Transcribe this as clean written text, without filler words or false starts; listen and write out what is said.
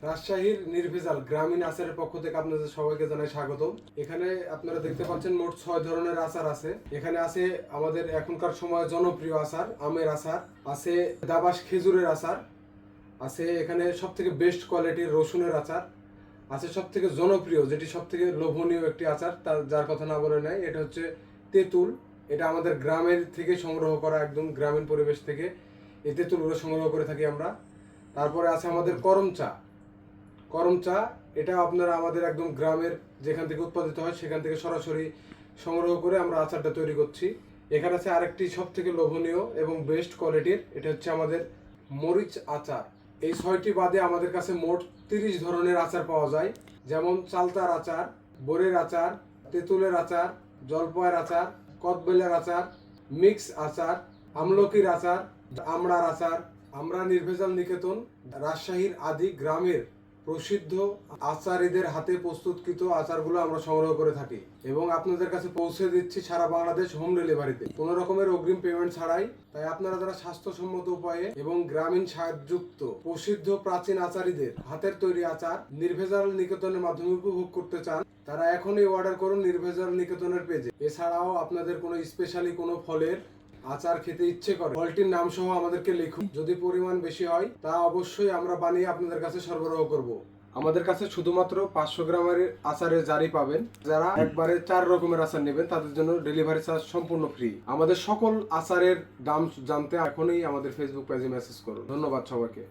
রাজশাহীর নির্ভেজাল গ্রামীণ আচারের পক্ষ থেকে আপনাদের সবাইকে জানাই স্বাগতম। এখানে আপনারা দেখতে পাচ্ছেন মোট 6 ধরনের আচার আছে। এখানে আছে আমাদের এখনকার সময় জনপ্রিয় আচার, আমের আচার আছে, দাবাস খেজুরের আচার আছে, এখানে সব থেকে বেস্ট কোয়ালিটির রসুনের আচার আছে, সব থেকে জনপ্রিয় যেটি সব থেকে লোভনীয় একটি আচার, তার যার কথা না বলে নাই, এটা হচ্ছে তেঁতুল। এটা আমাদের গ্রামের থেকে সংগ্রহ করা, একদম গ্রামীণ পরিবেশ থেকে এই তেঁতুলগুলো সংগ্রহ করে থাকি আমরা। তারপরে আছে আমাদের করম চা। করম চা এটা আপনারা আমাদের একদম গ্রামের যেখান থেকে উৎপাদিত হয় সেখান থেকে সরাসরি সংগ্রহ করে আমরা আচারটা তৈরি করছি। এখানে আছে আরেকটি সব থেকে লোভনীয় এবং বেস্ট কোয়ালিটির, এটা হচ্ছে আমাদের মরিচ আচার। এই 6টি বাদে আমাদের কাছে মোট 30 ধরনের আচার পাওয়া যায়, যেমন চালতার আচার, বোরের আচার, তেঁতুলের আচার, জলপাইয়ের আচার, কদবেলের আচার, মিক্স আচার, আমলকির আচার, আমড়ার আচার। আমরা নির্ভেজাল নিকেতন রাজশাহীর আদি গ্রামের প্রসিদ্ধ আচারীদের হাতে প্রস্তুতকৃত আচারগুলো আমরা সংগ্রহ করে থাকি এবং আপনাদের কাছে পৌঁছে দিচ্ছি সারা বাংলাদেশ হোম ডেলিভারিতে, কোনো রকমের অগ্রিম পেমেন্ট ছাড়াই। তাই আপনারা যারা স্বাস্থ্যসম্মত উপায়ে এবং গ্রামীণ স্বাদযুক্ত প্রসিদ্ধ প্রাচীন আচারীদের হাতের তৈরি আচার নির্ভেজাল নিকেতনের মাধ্যমে উপভোগ করতে চান, তারা এখনই অর্ডার করুন নির্ভেজাল নিকেতনের পেজে। এছাড়াও আপনাদের কোনো স্পেশালি কোনো ফলের আচার খেতে ইচ্ছে করে, ফলটির নাম সহ আমাদেরকে লিখুন। যদি পরিমাণ বেশি হয় তা অবশ্যই আমরা বানিয়ে আপনাদের কাছে সরবরাহ করব। আমাদের কাছে শুধুমাত্র 500 গ্রামের আচারের জারি পাবেন। যারা একবারে 4 রকমের আচার নেবেন তাদের জন্য ডেলিভারি চার্জ সম্পূর্ণ ফ্রি। আমাদের সকল আচারের দাম জানতে এখনই আমাদের ফেসবুক পেজে মেসেজ করুন। ধন্যবাদ সবাইকে।